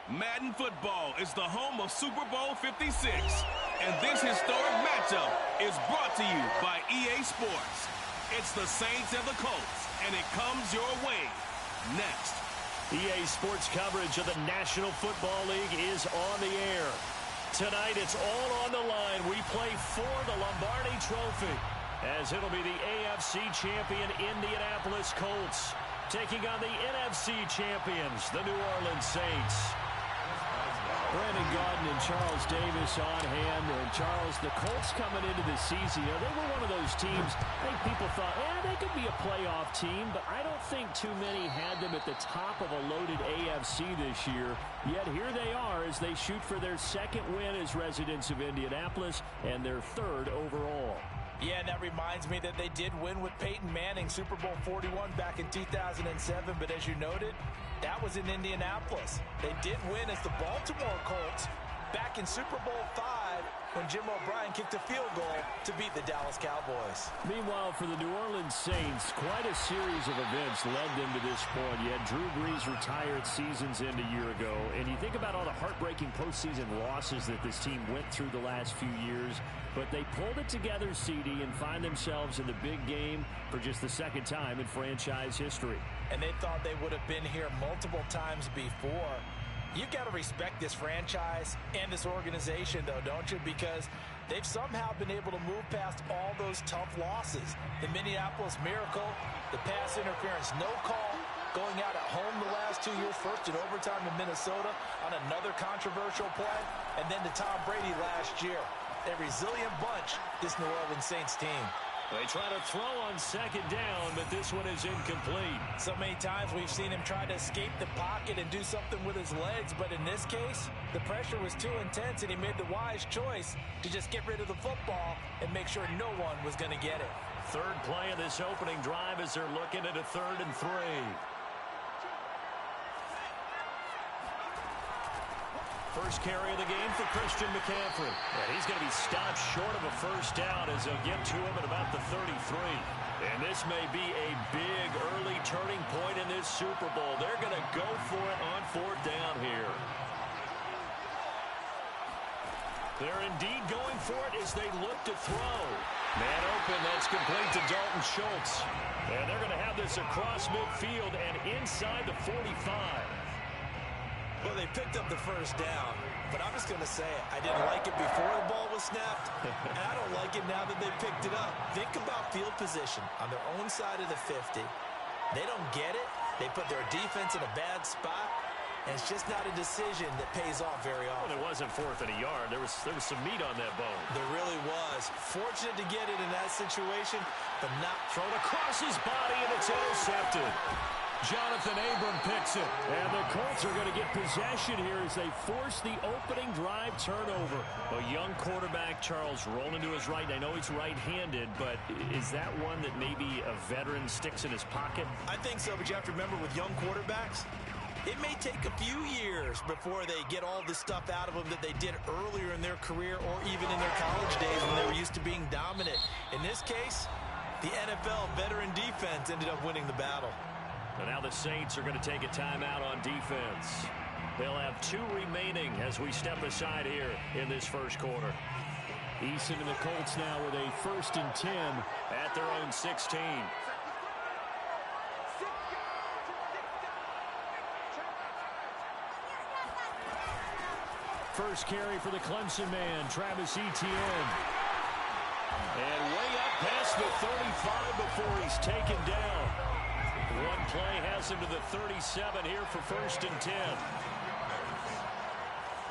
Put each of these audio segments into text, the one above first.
Madden Football is the home of Super Bowl 56, and this historic matchup is brought to you by EA Sports. It's the Saints and the Colts, and it comes your way next. EA Sports coverage of the National Football League is on the air. Tonight, it's all on the line. We play for the Lombardi Trophy, as it'll be the AFC champion Indianapolis Colts taking on the NFC champions, the New Orleans Saints. Brandon Gaudin and Charles Davis on hand. And Charles, the Colts coming into the season, they were one of those teams, I think people thought, they could be a playoff team, but I don't think too many had them at the top of a loaded AFC this year. Yet here they are as they shoot for their second win as residents of Indianapolis and their third overall. Yeah, and that reminds me that they did win with Peyton Manning, Super Bowl 41 back in 2007, but as you noted, that was in Indianapolis. They did win as the Baltimore Colts back in Super Bowl V when Jim O'Brien kicked a field goal to beat the Dallas Cowboys. Meanwhile, for the New Orleans Saints, quite a series of events led them to this point. You had Drew Brees retired seasons end a year ago, and you think about all the heartbreaking postseason losses that this team went through the last few years, but they pulled it together, CD, and find themselves in the big game for just the second time in franchise history. And they thought they would have been here multiple times before. You've got to respect this franchise and this organization, though, don't you? Because they've somehow been able to move past all those tough losses. The Minneapolis Miracle, the pass interference no call, going out at home the last 2 years, first in overtime in Minnesota on another controversial play, and then to Tom Brady last year. A resilient bunch, this New Orleans Saints team. They try to throw on second down, but this one is incomplete. So many times we've seen him try to escape the pocket and do something with his legs, but in this case, the pressure was too intense, and he made the wise choice to just get rid of the football and make sure no one was going to get it. Third play of this opening drive as they're looking at a 3rd and 3. First carry of the game for Christian McCaffrey. And he's going to be stopped short of a first down as they'll get to him at about the 33. And this may be a big early turning point in this Super Bowl. They're going to go for it on 4th down here. They're indeed going for it as they look to throw. Man open, that's complete to Dalton Schultz. And they're going to have this across midfield and inside the 45. Well, they picked up the first down, but I'm just going to say I didn't like it before the ball was snapped, and I don't like it now that they picked it up. Think about field position on their own side of the 50. They don't get it. They put their defense in a bad spot, and it's just not a decision that pays off very often. Well, it wasn't 4th and a yard. There was some meat on that bone. There really was. Fortunate to get it in that situation, but not thrown across his body, and it's intercepted. Jonathan Abram picks it. And the Colts are going to get possession here as they force the opening drive turnover. A young quarterback, Charles, rolling to his right. I know he's right-handed, but is that one that maybe a veteran sticks in his pocket? I think so, but you have to remember with young quarterbacks, it may take a few years before they get all the stuff out of them that they did earlier in their career or even in their college days when they were used to being dominant. In this case, the NFL veteran defense ended up winning the battle. And now the Saints are going to take a timeout on defense. They'll have 2 remaining as we step aside here in this first quarter. Eason and the Colts now with a 1st and 10 at their own 16. First carry for the Clemson man, Travis Etienne. And way up past the 35 before he's taken down. One play has him to the 37 here for 1st and 10.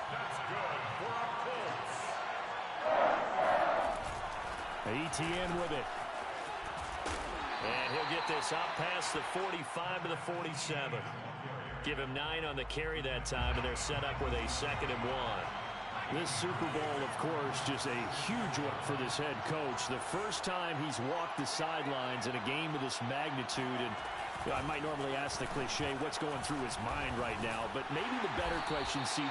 That's good for our Colts. Etienne with it. And he'll get this up past the 45 to the 47. Give him 9 on the carry that time, and they're set up with a 2nd and 1. This Super Bowl, of course, just a huge one for this head coach. The first time he's walked the sidelines in a game of this magnitude, and I might normally ask the cliche, what's going through his mind right now, but maybe the better question, CD,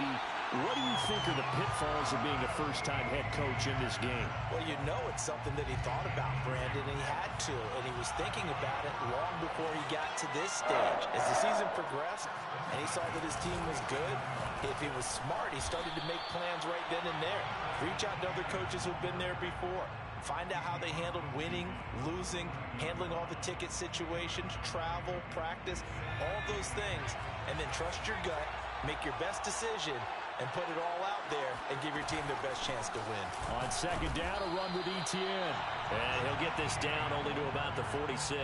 What do you think are the pitfalls of being a first-time head coach in this game? Well, you know it's something that he thought about, Brandon, and he had to, and he was thinking about it long before he got to this stage. As the season progressed and he saw that his team was good, if he was smart, he started to make plans right then and there. Reach out to other coaches who've been there before. Find out how they handled winning, losing, handling all the ticket situations, travel, practice, all those things, and then trust your gut, make your best decision, and put it all out there and give your team their best chance to win. On second down, a run with Etienne. And he'll get this down only to about the 46.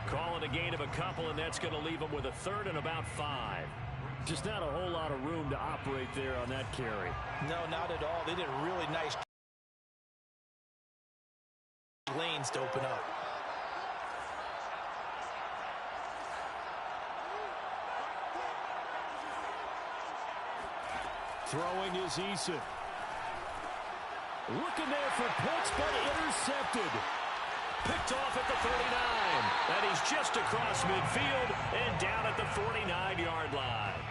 Calling a gain of a couple, and that's going to leave him with a third and about 5. Just not a whole lot of room to operate there on that carry. No, not at all. They did a really nice lanes to open up. Throwing is Eason. Looking there for Pitts, but intercepted. Picked off at the 39. And he's just across midfield and down at the 49-yard line.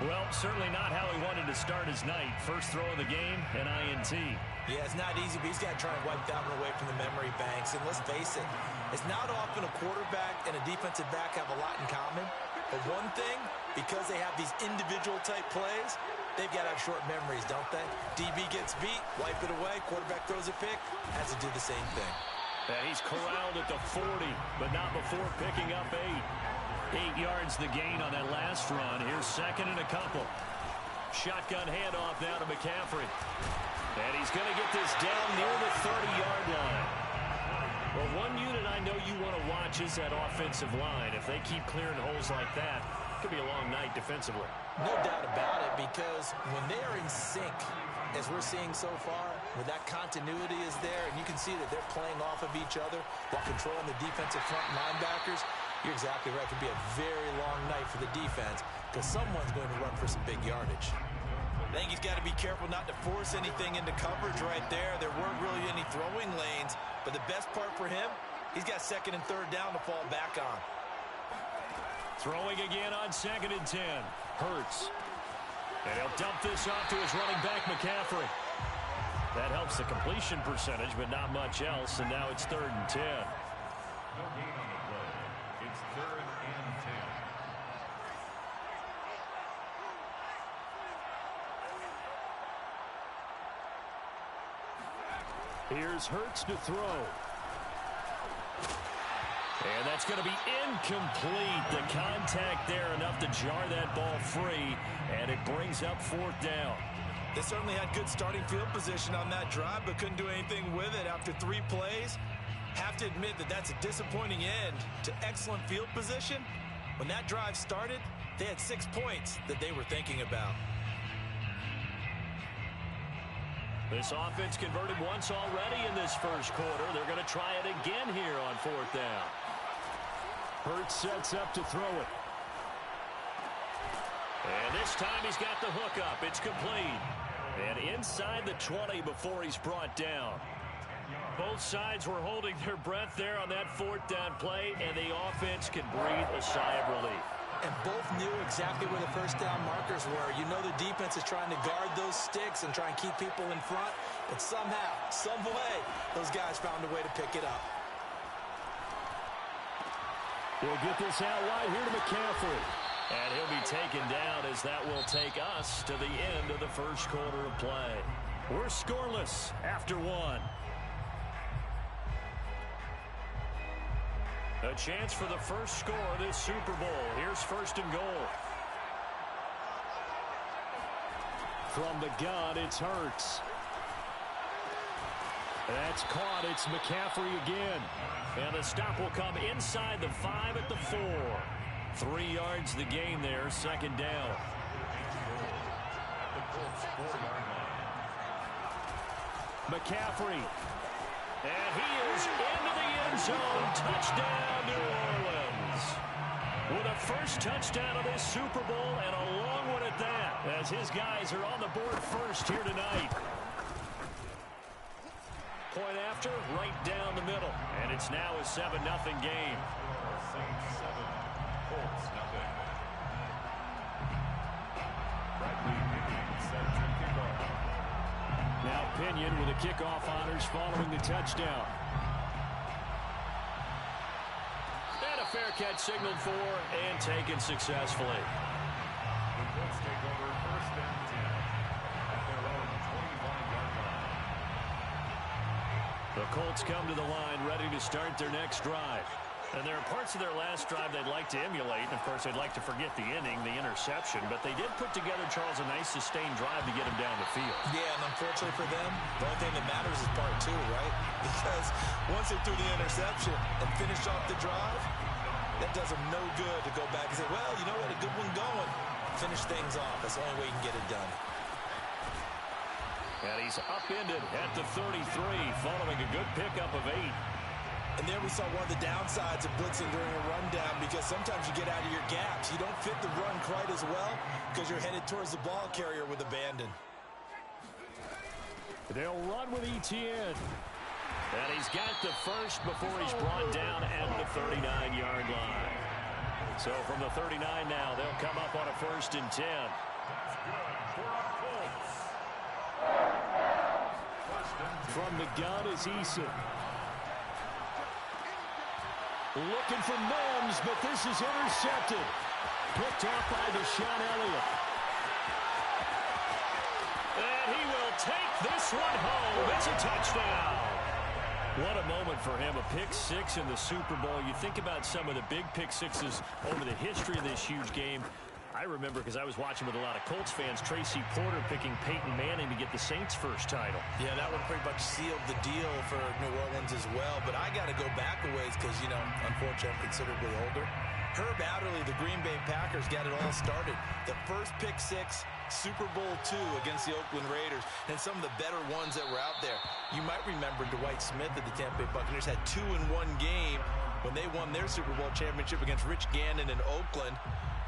Well, certainly not how he wanted to start his night. First throw of the game, an INT. Yeah, it's not easy, but he's got to try and wipe that one away from the memory banks. And let's face it, it's not often a quarterback and a defensive back have a lot in common. But one thing, because they have these individual type plays, they've got to have short memories, don't they? DB gets beat, wipe it away, quarterback throws a pick, has to do the same thing. And he's corralled at the 40, but not before picking up 8. 8 yards the gain on that last run. Here's second and a couple. Shotgun handoff now to McCaffrey. And he's going to get this down near the 30-yard line. Well, one unit I know you want to watch is that offensive line. If they keep clearing holes like that, it could be a long night defensively. No doubt about it, because when they are in sync, as we're seeing so far, where that continuity is there, and you can see that they're playing off of each other while controlling the defensive front linebackers, you're exactly right. It could be a very long night for the defense because someone's going to run for some big yardage. I think he's got to be careful not to force anything into coverage right there. There weren't really any throwing lanes, but the best part for him, he's got second and third down to fall back on. Throwing again on second and 10. Hurts. And he'll dump this off to his running back, McCaffrey. That helps the completion percentage, but not much else, and now it's third and 10. It's third and 10. Here's Hurts to throw. And that's going to be incomplete. The contact there enough to jar that ball free, and it brings up fourth down. They certainly had good starting field position on that drive, but couldn't do anything with it after 3 plays. Have to admit that that's a disappointing end to excellent field position. When that drive started, they had 6 points that they were thinking about. This offense converted once already in this first quarter. They're going to try it again here on fourth down. Hurts sets up to throw it. And this time he's got the hook up. It's complete. And inside the 20 before he's brought down. Both sides were holding their breath there on that fourth down play, and the offense can breathe a sigh of relief. And both knew exactly where the first down markers were. You know the defense is trying to guard those sticks and try and keep people in front. But somehow, some way, those guys found a way to pick it up. We'll get this out wide here to McCaffrey. And he'll be taken down as that will take us to the end of the first quarter of play. We're scoreless after 1. A chance for the first score of this Super Bowl. Here's first and goal. From the gun, it's Hurts. That's caught. It's McCaffrey again. And the stop will come inside the 5 at the 4. 3 yards the gain there, second down. McCaffrey. And he is into the end zone. Touchdown, New Orleans. With a first touchdown of this Super Bowl, and a long one at that, as his guys are on the board first here tonight. Point after, right down the middle. And it's now a 7-0 game. Saints 7, Colts nothing. Bradley Kenyon with the kickoff honors following the touchdown. And a fair catch signaled for and taken successfully. The Colts take over first and 10 at their own 25-yard line. The Colts come to the line ready to start their next drive. And there are parts of their last drive they'd like to emulate. And, of course, they'd like to forget the inning, the interception. But they did put together, Charles, a nice sustained drive to get him down the field. Yeah, and unfortunately for them, the only thing that matters is part two, right? Because once they threw the interception and finished off the drive, that does them no good to go back and say, well, you know what, a good one going. Finish things off. That's the only way you can get it done. And he's upended at the 33 following a good pickup of 8. And there we saw one of the downsides of blitzing during a rundown, because sometimes you get out of your gaps. You don't fit the run quite as well because you're headed towards the ball carrier with abandon. They'll run with Etienne. And he's got the first before he's brought down at the 39-yard line. So from the 39 now, they'll come up on a 1st and 10. From the gun is Eason. Looking for Mims, but this is intercepted. Picked off by Deshaun Elliott. And he will take this one home. It's a touchdown. What a moment for him, a pick 6 in the Super Bowl. You think about some of the big pick 6s over the history of this huge game. I remember, because I was watching with a lot of Colts fans, Tracy Porter picking Peyton Manning to get the Saints' first title. Yeah, that one pretty much sealed the deal for New Orleans as well. But I got to go back a ways because, you know, unfortunately I'm considerably older. Herb Adderley, the Green Bay Packers, got it all started. The first pick 6, Super Bowl II against the Oakland Raiders, and some of the better ones that were out there. You might remember Dwight Smith of the Tampa Bay Buccaneers had 2 in one game when they won their Super Bowl championship against Rich Gannon in Oakland.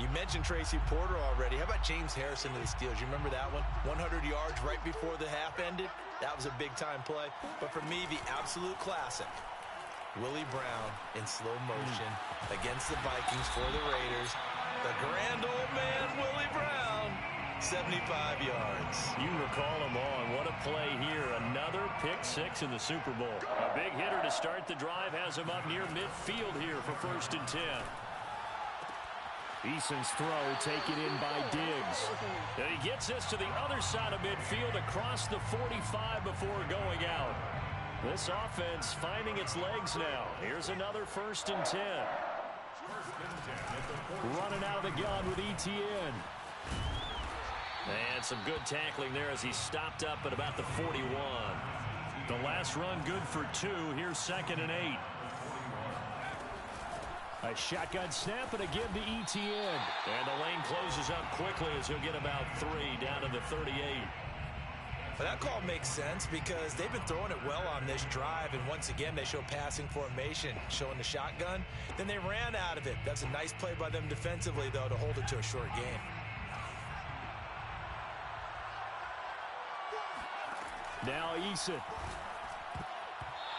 You mentioned Tracy Porter already. How about James Harrison to the Steelers? You remember that one? 100 yards right before the half ended. That was a big-time play. But for me, the absolute classic, Willie Brown in slow motion against the Vikings for the Raiders. The grand old man, Willie Brown, 75 yards. You recall them on. What a play here. Another pick 6 in the Super Bowl. A big hitter to start the drive has him up near midfield here for 1st and 10. Eason's throw taken in by Diggs. And he gets this to the other side of midfield across the 45 before going out. This offense finding its legs now. Here's another 1st and 10. Running out of the gun with Etienne. And some good tackling there as he stopped up at about the 41. The last run good for 2. Here's 2nd and 8. A shotgun snap and again to Etienne. And the lane closes up quickly as he'll get about 3 down to the 38. Well, that call makes sense because they've been throwing it well on this drive, and once again they show passing formation, showing the shotgun. Then they ran out of it. That's a nice play by them defensively, though, to hold it to a short game. Now Eason.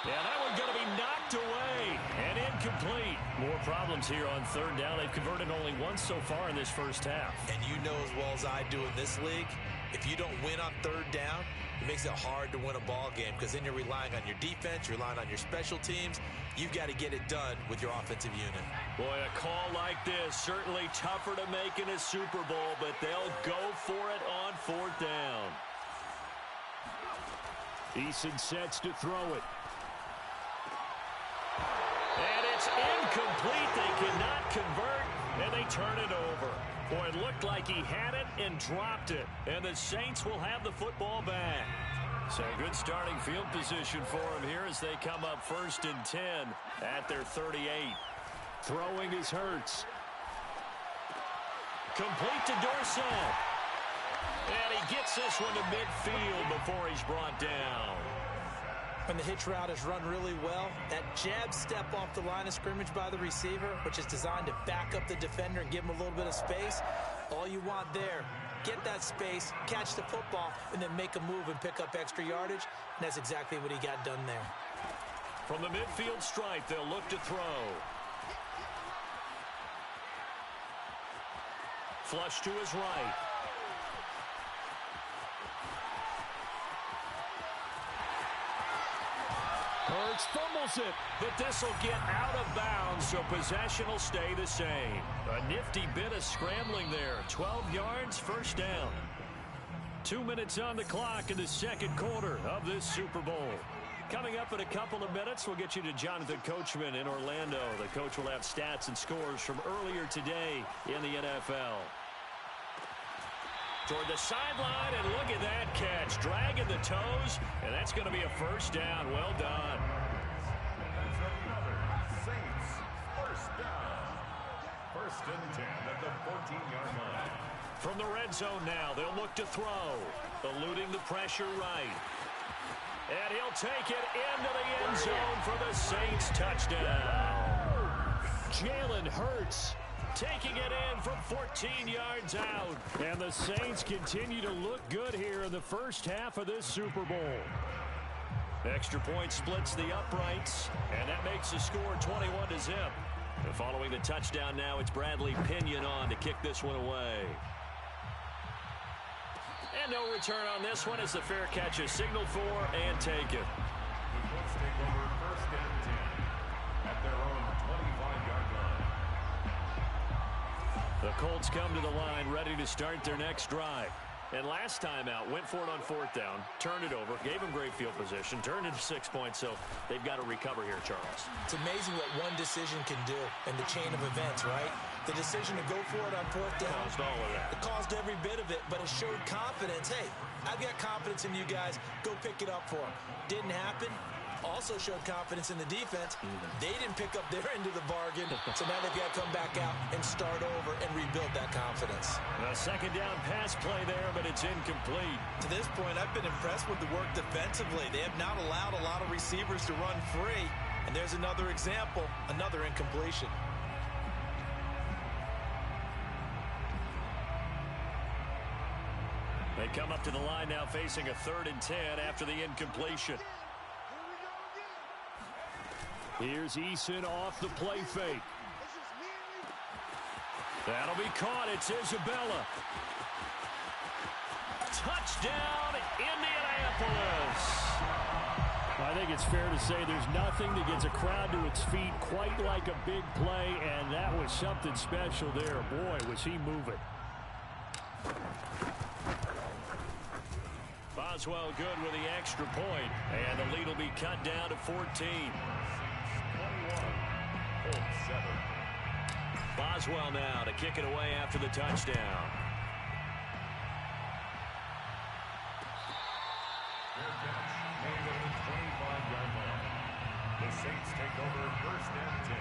Yeah, that one's going to be knocked away and incomplete. More problems here on 3rd down. They've converted only once so far in this first half. And you know as well as I do in this league, if you don't win on 3rd down, it makes it hard to win a ball game because then you're relying on your defense, you're relying on your special teams. You've got to get it done with your offensive unit. Boy, a call like this, certainly tougher to make in a Super Bowl, but they'll go for it on 4th down. Eason sets to throw it. And it's incomplete. They cannot convert, and they turn it over. Boy, it looked like he had it and dropped it. And the Saints will have the football back. So good starting field position for him here as they come up 1st and 10 at their 38. Throwing is Hurts. Complete to Dorsett. And he gets this one to midfield before he's brought down. When the hitch route is run really well, that jab step off the line of scrimmage by the receiver, which is designed to back up the defender and give him a little bit of space, all you want there, get that space, catch the football, and then make a move and pick up extra yardage, and that's exactly what he got done there. From the midfield stripe, they'll look to throw. Flush to his right. Hurts fumbles it. But this will get out of bounds, so possession will stay the same. A nifty bit of scrambling there. 12 yards, first down. 2 minutes on the clock in the second quarter of this Super Bowl. Coming up in a couple of minutes, we'll get you to Jonathan Coachman in Orlando. The coach will have stats and scores from earlier today in the NFL. Toward the sideline, and look at that catch. Dragging the toes, and that's going to be a first down. Well done. That's another Saints first down. First and 10 at the 14-yard line. From the red zone now, they'll look to throw. Eluding the pressure right. And he'll take it into the end zone for the Saints touchdown. Jalen Hurts taking it in from 14 yards out. And the Saints continue to look good here in the first half of this Super Bowl. Extra point splits the uprights, and that makes the score 21-0. And following the touchdown now, it's Bradley Pinion on to kick this one away. And no return on this one as the fair catch is signaled for and taken. The Colts take over first and 10 at their own 25-yard line. The Colts come to the line ready to start their next drive. And last time out, went for it on fourth down, turned it over, gave them great field position, turned it 6 points, so they've got to recover here, Charles. It's amazing what one decision can do in the chain of events, right? The decision to go for it on fourth down. Caused all of that. It caused every bit of it, but it showed confidence. Hey, I've got confidence in you guys. Go pick it up for them. Didn't happen. Also showed confidence in the defense. They didn't pick up their end of the bargain, so now they've got to come back out and start over and rebuild that confidence. A second down pass play there, but it's incomplete. To this point, I've been impressed with the work defensively. They have not allowed a lot of receivers to run free, and there's another example, another incompletion. They come up to the line now facing a 3rd and 10 after the incompletion. Here's Eason off the play fake. That'll be caught. It's Isabella. Touchdown, Indianapolis. I think it's fair to say there's nothing that gets a crowd to its feet quite like a big play, and that was something special there. Boy, was he moving. Boswell good with the extra point, and the lead will be cut down to 14. 21-7. Boswell now to kick it away after the touchdown. Fair catch made at the 25-yard line. The Saints take over first and 10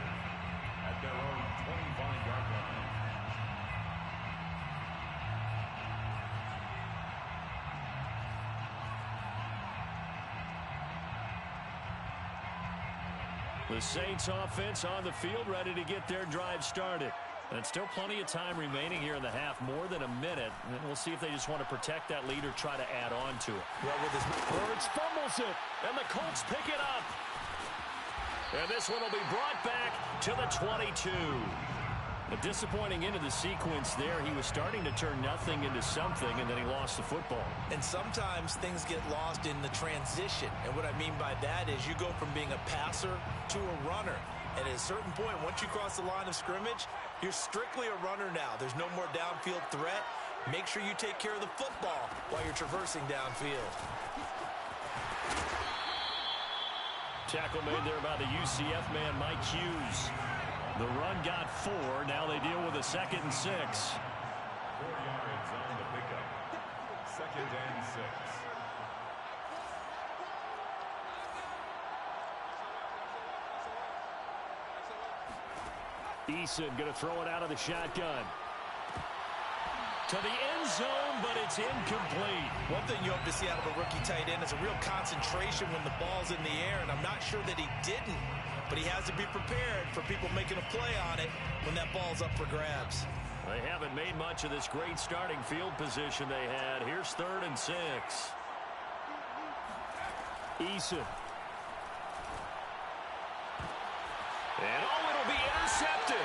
at their own 25-yard line. The Saints offense on the field ready to get their drive started. And still plenty of time remaining here in the half, more than a minute. And we'll see if they just want to protect that lead or try to add on to it. Well, with his Hurts fumbles it. And the Colts pick it up. And this one will be brought back to the 22. A disappointing end of the sequence there. He was starting to turn nothing into something, and then he lost the football. And sometimes things get lost in the transition. And what I mean by that is you go from being a passer to a runner. And at a certain point, once you cross the line of scrimmage, you're strictly a runner now. There's no more downfield threat. Make sure you take care of the football while you're traversing downfield. Tackle made there by the UCF man, Mike Hughes. The run got 4. Now they deal with a 2nd and 6. 4 yards on the pickup. 2nd and 6. Eason going to throw it out of the shotgun. To the end zone, but it's incomplete. One thing you hope to see out of a rookie tight end is a real concentration when the ball's in the air, and I'm not sure that he didn't. But he has to be prepared for people making a play on it when that ball's up for grabs. They haven't made much of this great starting field position they had. Here's 3rd and 6. Eason. And it'll be intercepted.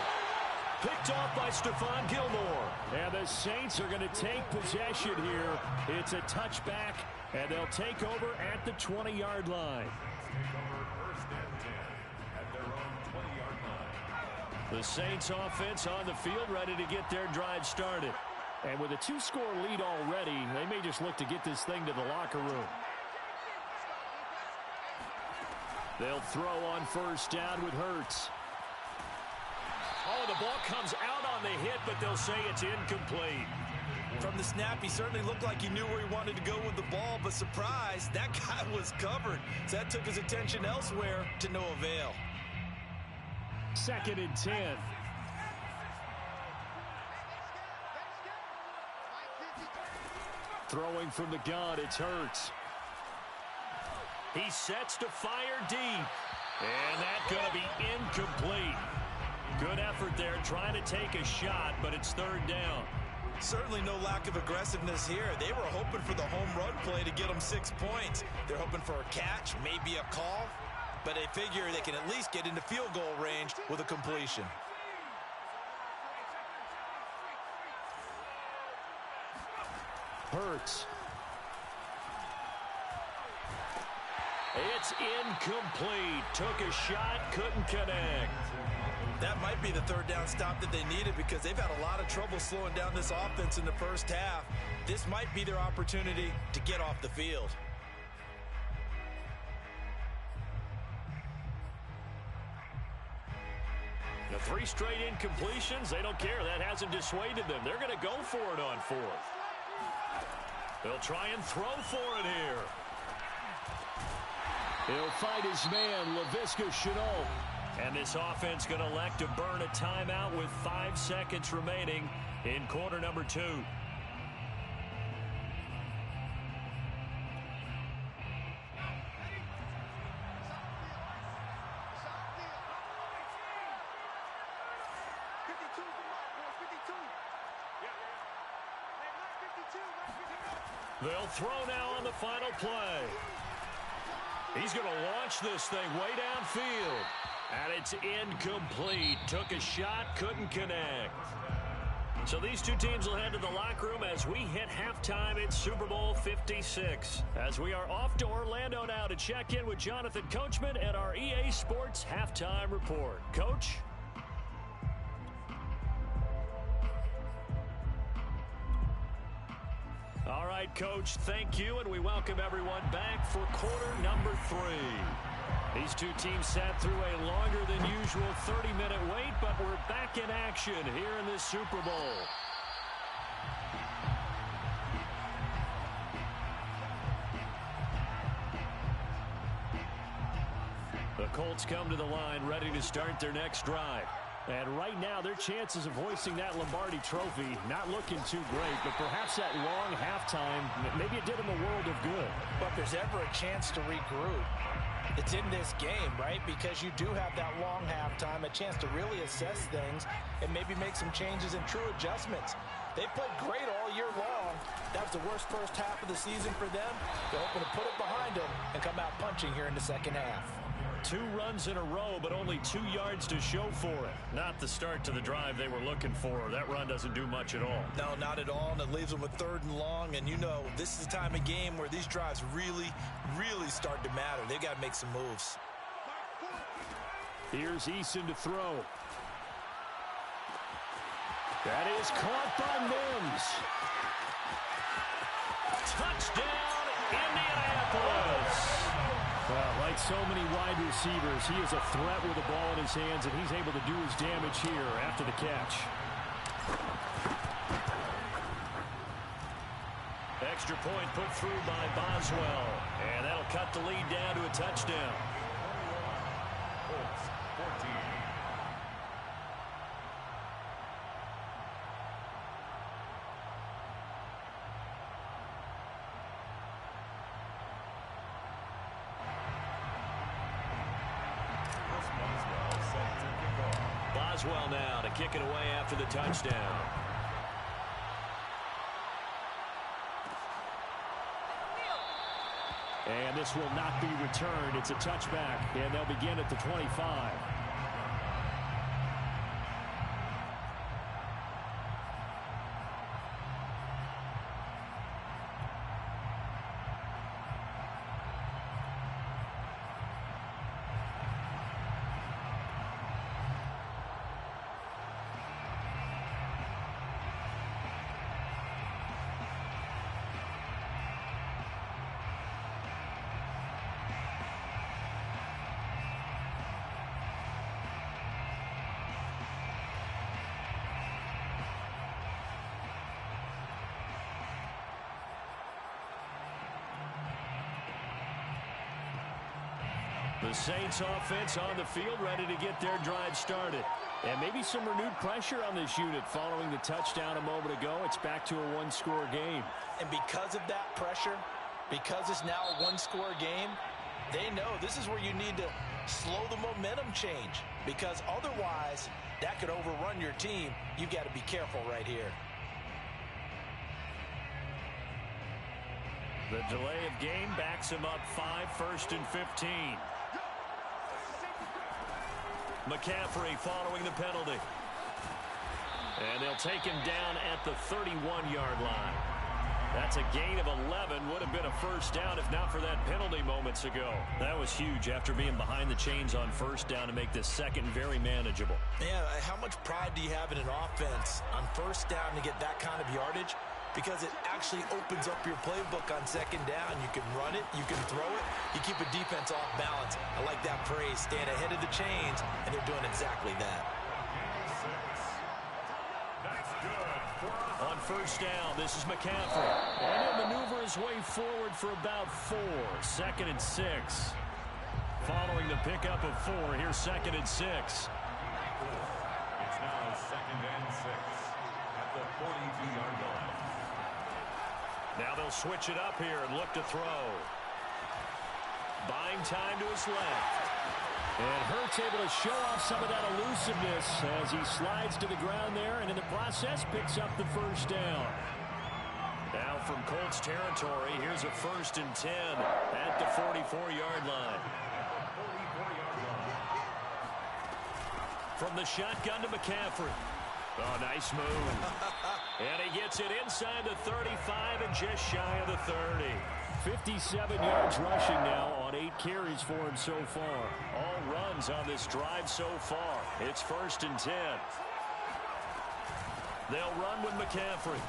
Picked off by Stephon Gilmore. And the Saints are going to take possession here. It's a touchback, and they'll take over at the 20-yard line. Take over first and The Saints offense on the field, ready to get their drive started. And with a 2-score lead already, they may just look to get this thing to the locker room. They'll throw on first down with Hurts. Oh, the ball comes out on the hit, but they'll say it's incomplete. From the snap, he certainly looked like he knew where he wanted to go with the ball, but surprise, that guy was covered. So that took his attention elsewhere to no avail. 2nd and 10. Throwing from the gun, it's Hurts. He sets to fire deep. And that's going to be incomplete. Good effort there trying to take a shot, but it's 3rd down. Certainly no lack of aggressiveness here. They were hoping for the home run play to get them 6 points. They're hoping for a catch, maybe a call, but they figure they can at least get into field goal range with a completion. Hurts. It's incomplete. Took a shot, couldn't connect. That might be the 3rd down stop that they needed because they've had a lot of trouble slowing down this offense in the first half. This might be their opportunity to get off the field. The 3 straight incompletions, they don't care. That hasn't dissuaded them. They're going to go for it on 4th. They'll try and throw for it here. He'll fight his man, Laviska Shenault. And this offense going to elect to burn a timeout with 5 seconds remaining in quarter number 2. They'll throw now on the final play. He's going to launch this thing way downfield. And it's incomplete. Took a shot, couldn't connect. So these two teams will head to the locker room as we hit halftime in Super Bowl 56. As we are off to Orlando now to check in with Jonathan Coachman and our EA Sports Halftime Report. Coach? All right, Coach, thank you, and we welcome everyone back for quarter number 3. These two teams sat through a longer than usual 30-minute wait, but we're back in action here in this Super Bowl. The Colts come to the line ready to start their next drive. And right now, their chances of hoisting that Lombardi trophy not looking too great, but perhaps that long halftime, maybe it did them a world of good. But if there's ever a chance to regroup, it's in this game, right? Because you do have that long halftime, a chance to really assess things and maybe make some changes and true adjustments. They played great all year long. That was the worst first half of the season for them. They're hoping to put it behind them and come out punching here in the second half. 2 runs in a row, but only 2 yards to show for it. Not the start to the drive they were looking for. That run doesn't do much at all. No, not at all, and it leaves them with 3rd and long. And you know, this is the time of game where these drives really, really start to matter. They've got to make some moves. Here's Eason to throw. That is caught by Mims. Touchdown, Indianapolis. Well, like so many wide receivers, he is a threat with the ball in his hands, and he's able to do his damage here after the catch. Extra point put through by Boswell, and that'll cut the lead down to a touchdown. Colts 14. Boswell now to kick it away after the touchdown. And this will not be returned. It's a touchback, and they'll begin at the 25. The Saints offense on the field, ready to get their drive started. And maybe some renewed pressure on this unit following the touchdown a moment ago. It's back to a one-score game. And because of that pressure, because it's now a one-score game, they know this is where you need to slow the momentum change, because otherwise that could overrun your team. You've got to be careful right here. The delay of game backs him up 5, 1st and 15. McCaffrey following the penalty. And they'll take him down at the 31-yard line. That's a gain of 11. Would have been a first down if not for that penalty moments ago. That was huge after being behind the chains on first down to make this second very manageable. Yeah, how much pride do you have in an offense on first down to get that kind of yardage? Because it actually opens up your playbook on second down. You can run it, you can throw it, you keep a defense off balance. I like that phrase, stand ahead of the chains, and they're doing exactly that. On first down, this is McCaffrey. And he'll maneuver his way forward for about 4. 2nd and 6. Following the pickup of 4, here's 2nd and 6. It's now 2nd and 6 at the 42-yard line. Now they'll switch it up here and look to throw. Buying time to his left. And Hurts able to show off some of that elusiveness as he slides to the ground there, and in the process picks up the first down. Now from Colts territory, here's a 1st and 10 at the 44-yard line. From the shotgun to McCaffrey. Oh, nice move. And he gets it inside the 35 and just shy of the 30. 57 yards rushing now on 8 carries for him so far. All runs on this drive so far. It's 1st and 10. They'll run with McCaffrey.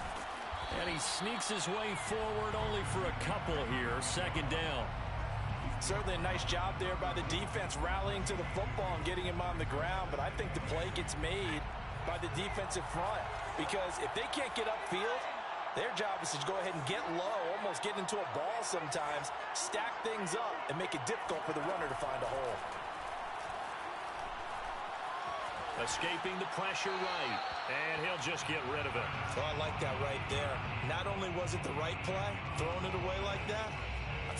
And he sneaks his way forward only for a couple here. 2nd down. Certainly a nice job there by the defense rallying to the football and getting him on the ground. But I think the play gets made by the defensive front, because if they can't get upfield, their job is to go ahead and get low, almost get into a ball sometimes, stack things up, and make it difficult for the runner to find a hole. Escaping the pressure right, and he'll just get rid of it. So I like that right there. Not only was it the right play, throwing it away like that,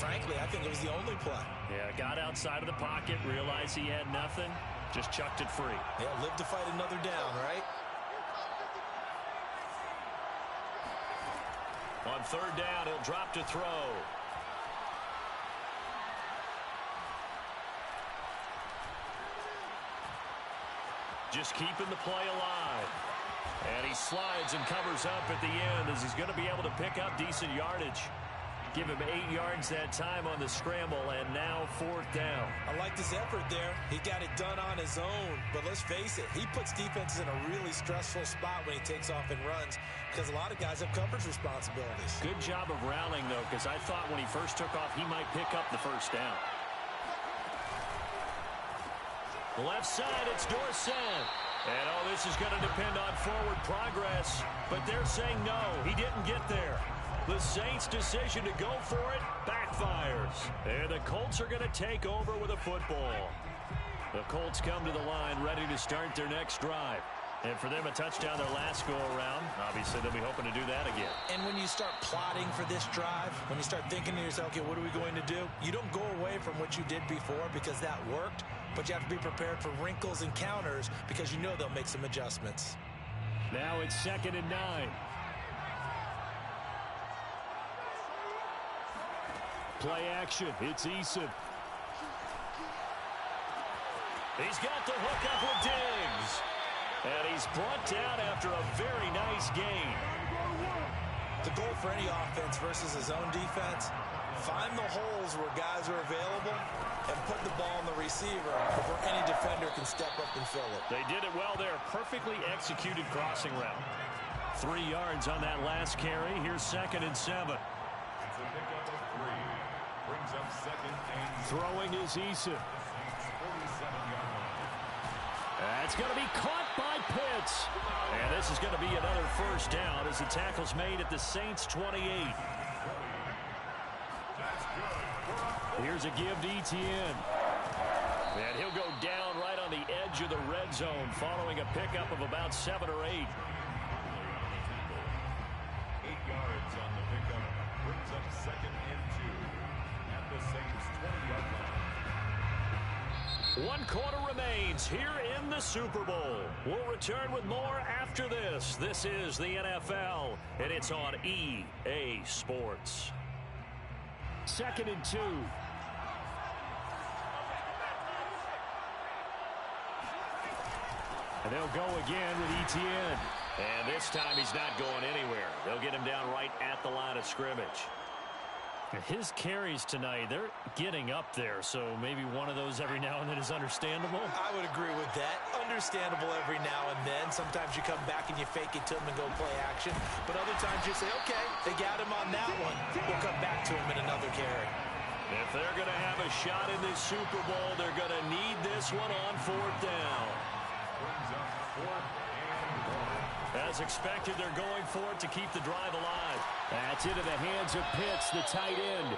frankly, I think it was the only play. Yeah, got outside of the pocket, realized he had nothing, just chucked it free. Yeah, live to fight another down, right? On 3rd down, he'll drop to throw. Just keeping the play alive. And he slides and covers up at the end as he's going to be able to pick up decent yardage. Give him 8 yards that time on the scramble, and now 4th down. I like his effort there. He got it done on his own. But let's face it, he puts defenses in a really stressful spot when he takes off and runs, because a lot of guys have coverage responsibilities. Good job of rallying, though, because I thought when he first took off, he might pick up the first down. The left side, it's Dorsett. And, this is going to depend on forward progress. But they're saying no, he didn't get there. The Saints' decision to go for it backfires. And the Colts are going to take over with a football. The Colts come to the line ready to start their next drive. And for them, a touchdown their last go-around. Obviously, they'll be hoping to do that again. And when you start plotting for this drive, when you start thinking to yourself, okay, what are we going to do? You don't go away from what you did before because that worked, but you have to be prepared for wrinkles and counters because you know they'll make some adjustments. Now it's 2nd and 9. Play action. It's Eason. He's got the hook up with Diggs. And he's brought down after a very nice gain. The goal for any offense versus his own defense, find the holes where guys are available and put the ball on the receiver before any defender can step up and fill it. They did it well there. Perfectly executed crossing route. 3 yards on that last carry. Here's 2nd and 7. It's a pickup of 3. Brings up 2nd and 7. Throwing is Eason. 47-yard line. That's going to be caught by Pitts. And this is going to be another first down as the tackle's made at the Saints' 28. That's good. Here's a give to Etienne. And he'll go down right on the edge of the red zone following a pickup of about 7 or 8. 8 yards on the pickup. Brings up 2nd and 2. At the Saints' 20-yard line. 1 quarter remains here in the Super Bowl. We'll return with more after this. This is the NFL, and it's on EA Sports. 2nd and 2. And they'll go again with Etienne. And this time he's not going anywhere. They'll get him down right at the line of scrimmage. His carries tonight, they're getting up there, so maybe one of those every now and then is understandable. I would agree with that. Understandable every now and then. Sometimes you come back and you fake it to him and go play action. But other times you say, okay, they got him on that one. We'll come back to him in another carry. If they're going to have a shot in this Super Bowl, they're going to need this one on 4th down. Brings up 4th and 1. As expected, they're going for it to keep the drive alive. That's into the hands of Pitts, the tight end.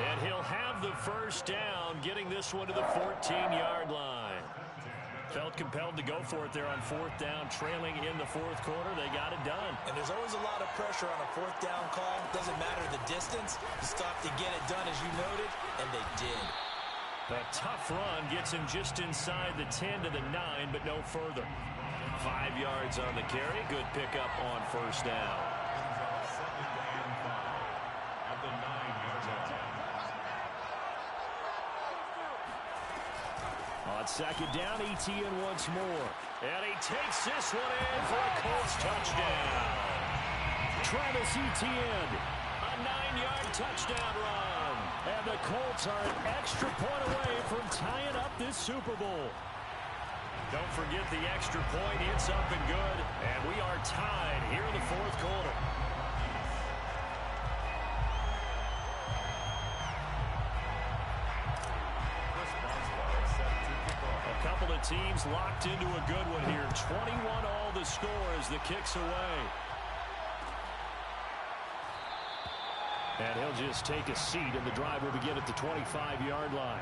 And he'll have the first down, getting this one to the 14-yard line. Felt compelled to go for it there on 4th down, trailing in the 4th quarter. They got it done. And there's always a lot of pressure on a 4th down call. Doesn't matter the distance. You stop to get it done, as you noted, and they did. A tough run gets him just inside the 10 to the 9, but no further. 5 yards on the carry. Good pickup on 1st down. Brings up 2nd and 5. At the 9-yard line. On 2nd down, Etienne once more. And he takes this one in for a Colts touchdown. Travis Etienne. A 9-yard touchdown run. And the Colts are an extra point away from tying up this Super Bowl. Don't forget the extra point. It's up and good. And we are tied here in the 4th quarter. A couple of teams locked into a good one here. 21 all the score as the kick's away. And he'll just take a seat, and the drive will begin at the 25-yard line.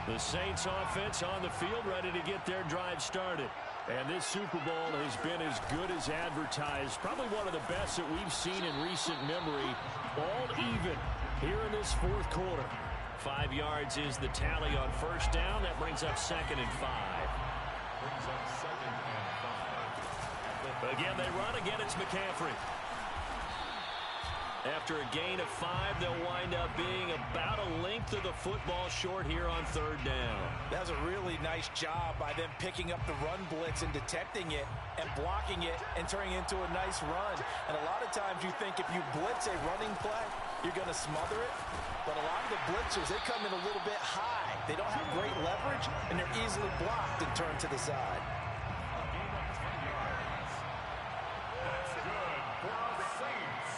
The Saints offense on the field, ready to get their drive started. And this Super Bowl has been as good as advertised. Probably one of the best that we've seen in recent memory. All even here in this 4th quarter. 5 yards is the tally on 1st down. That brings up 2nd and 5. Brings up 2nd and 5. Again, they run. Again, it's McCaffrey. After a gain of 5, they'll wind up being about a length of the football short here on 3rd down. That was a really nice job by them picking up the run blitz and detecting it and blocking it and turning it into a nice run. And a lot of times you think if you blitz a running play, you're going to smother it. But a lot of the blitzers, they come in a little bit high. They don't have great leverage, and they're easily blocked and turned to the side. A gain of 10 yards. That's good for the Saints.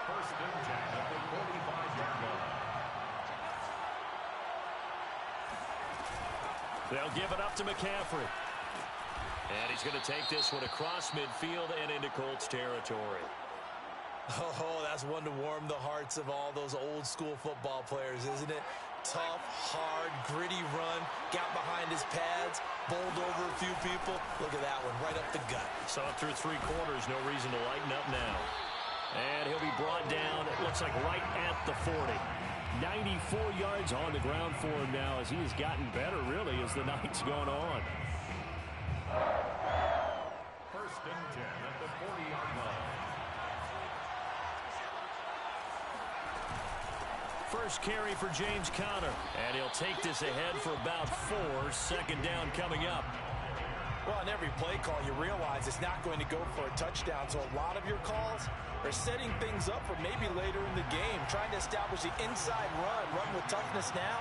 1st and 10 at the 45-yard line. They'll give it up to McCaffrey. And he's going to take this one across midfield and into Colts territory. Oh, that's one to warm the hearts of all those old school football players, isn't it? Tough, hard, gritty run, got behind his pads, bowled over a few people. Look at that one, right up the gut. Saw it through 3 quarters, no reason to lighten up now. And he'll be brought down, it looks like right at the 40. 94 yards on the ground for him now as he has gotten better, really, as the night's gone on. 1st and 10 at the 40-yard line. First carry for James Conner. And he'll take this ahead for about 4. 2nd down coming up. Well, on every play call, you realize it's not going to go for a touchdown. So a lot of your calls are setting things up for maybe later in the game, trying to establish the inside run with toughness now,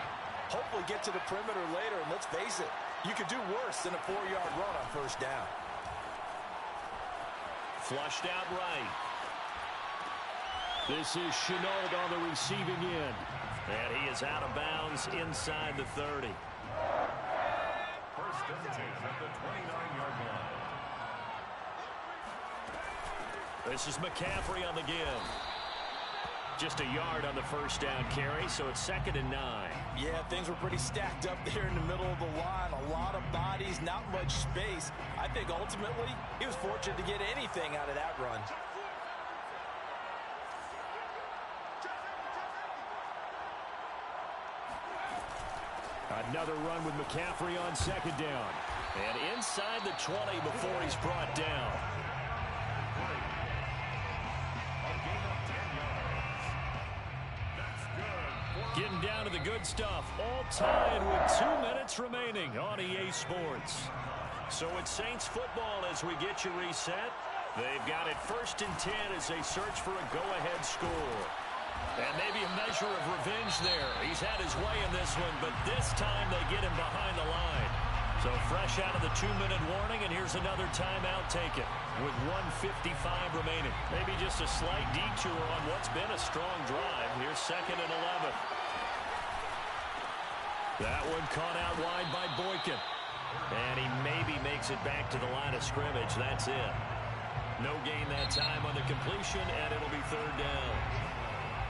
hopefully get to the perimeter later. And let's face it, you could do worse than a 4-yard run on 1st down. Flushed out right. This is Chenault on the receiving end. And he is out of bounds inside the 30. First and 10 at the 29-yard line. This is McCaffrey on the give. Just a yard on the first down carry, so it's 2nd and 9. Yeah, things were pretty stacked up there in the middle of the line. A lot of bodies, not much space. I think ultimately he was fortunate to get anything out of that run. Another run with McCaffrey on 2nd down. And inside the 20 before he's brought down. Getting down to the good stuff. All tied with 2 minutes remaining on EA Sports. So it's Saints football as we get you reset. They've got it 1st and 10 as they search for a go-ahead score. And maybe a measure of revenge there. He's had his way in this one, but this time they get him behind the line. So fresh out of the 2-minute warning, and here's another timeout taken with 1:55 remaining. Maybe just a slight detour on what's been a strong drive. Here's 2nd and 11. That one caught out wide by Boykin. And he maybe makes it back to the line of scrimmage. That's it. No gain that time on the completion, and it'll be 3rd down.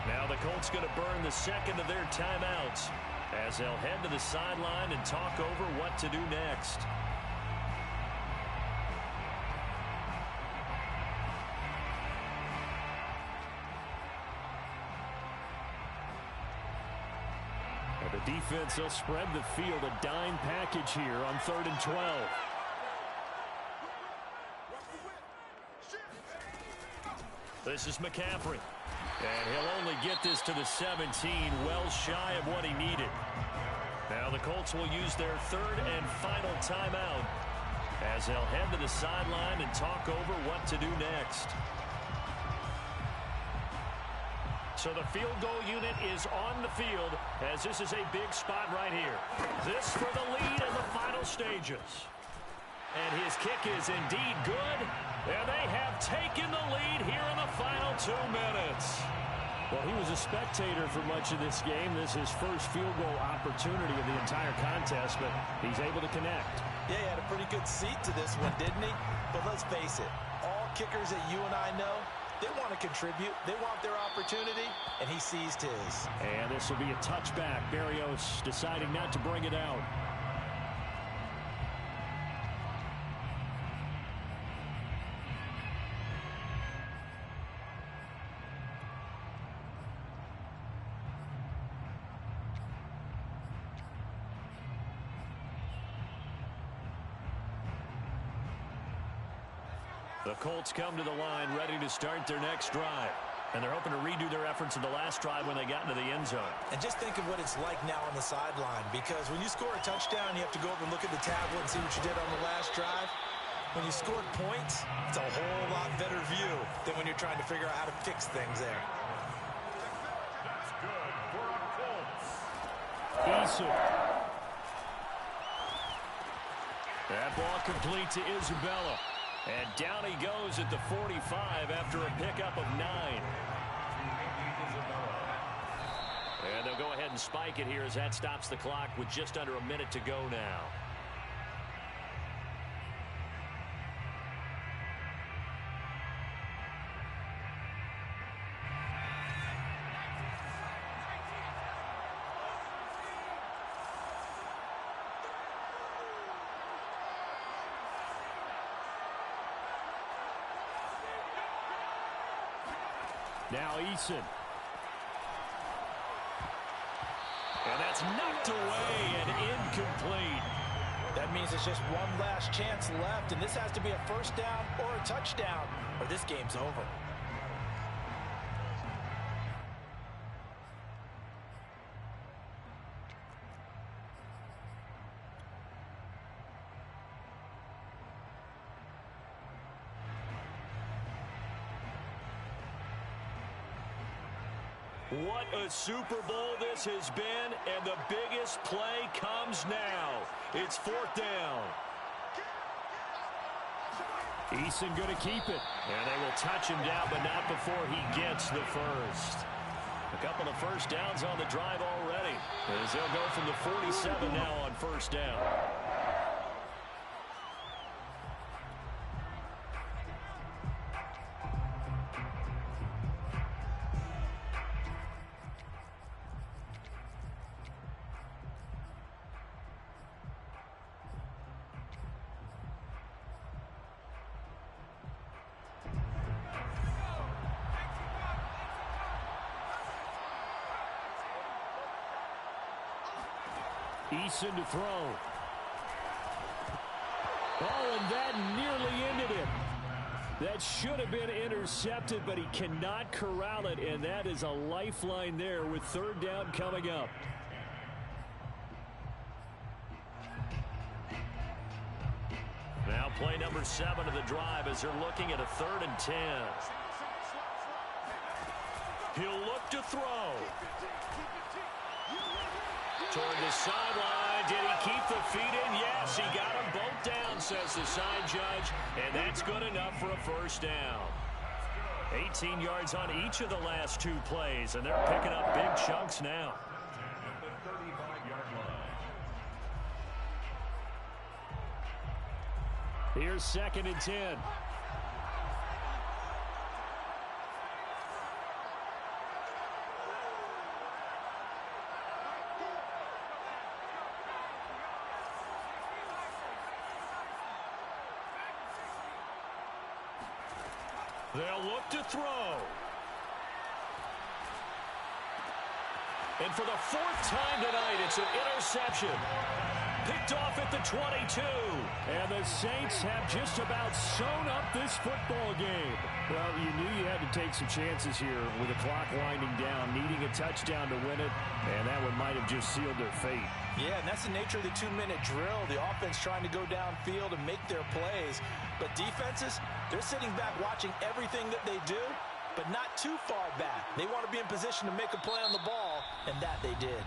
Now the Colts going to burn the 2nd of their timeouts as they'll head to the sideline and talk over what to do next. And the defense will spread the field, a dime package here on 3rd and 12. This is McCaffrey. And he'll only get this to the 17, well shy of what he needed. Now the Colts will use their 3rd and final timeout as they'll head to the sideline and talk over what to do next. So the field goal unit is on the field as this is a big spot right here. This for the lead in the final stages. And his kick is indeed good. And they have taken the lead here in the final 2 minutes. Well, he was a spectator for much of this game. This is his first field goal opportunity of the entire contest, but he's able to connect. Yeah, he had a pretty good seat to this one, didn't he? But let's face it, all kickers that you and I know, they want to contribute. They want their opportunity, and he seized his. And this will be a touchback. Berrios deciding not to bring it out. The Colts come to the line ready to start their next drive. And they're hoping to redo their efforts in the last drive when they got into the end zone. And just think of what it's like now on the sideline, because when you score a touchdown, you have to go over and look at the tablet and see what you did on the last drive. When you scored points, it's a whole lot better view than when you're trying to figure out how to fix things there. That's good for the Colts. Eason. That ball complete to Isabella. And down he goes at the 45 after a pickup of 9. And they'll go ahead and spike it here as that stops the clock with just under a minute to go now. Now Eason. And that's knocked away and incomplete. That means there's just one last chance left, and this has to be a first down or a touchdown, or this game's over. What a Super Bowl this has been, and the biggest play comes now. It's 4th down. Eason going to keep it. And they will touch him down, but not before he gets the first. A couple of first downs on the drive already, as they'll go from the 47 now on first down. Eason to throw. Oh, and that nearly ended it. That should have been intercepted, but he cannot corral it, and that is a lifeline there with third down coming up. Now play number 7 of the drive as they're looking at a 3rd and 10. He'll look to throw. Toward the sideline. Did he keep the feet in? Yes, he got them both down, says the side judge. And that's good enough for a first down. 18 yards on each of the last 2 plays, and they're picking up big chunks now. At the 35-yard line. Here's 2nd and 10. They'll look to throw. And for the 4th time tonight, it's an interception. Picked off at the 22. And the Saints have just about sewn up this football game. Well, you knew you had to take some chances here with the clock winding down, needing a touchdown to win it, and that one might have just sealed their fate. Yeah, and that's the nature of the 2-minute drill. The offense trying to go downfield and make their plays. But defenses, they're sitting back watching everything that they do, but not too far back. They want to be in position to make a play on the ball, and that they did.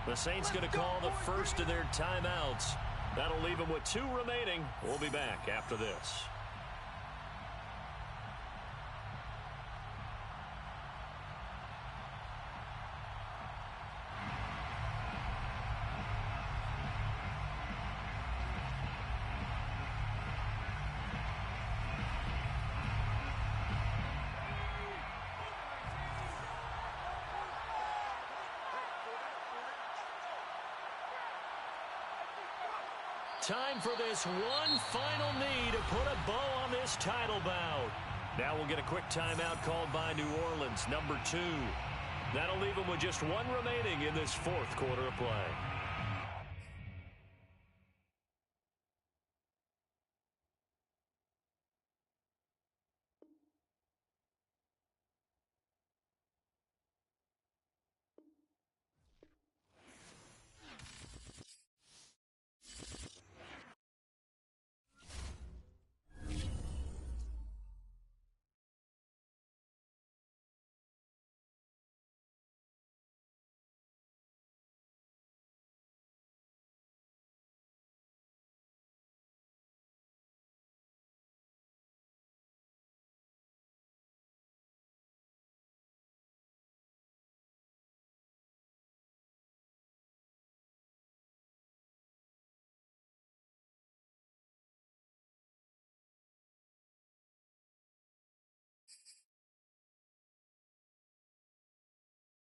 The Saints going to call the first of their timeouts. That'll leave them with 2 remaining. We'll be back after this. Time for this one final knee to put a bow on this title bout. Now we'll get a quick timeout called by New Orleans, number 2. That'll leave them with just 1 remaining in this 4th quarter of play.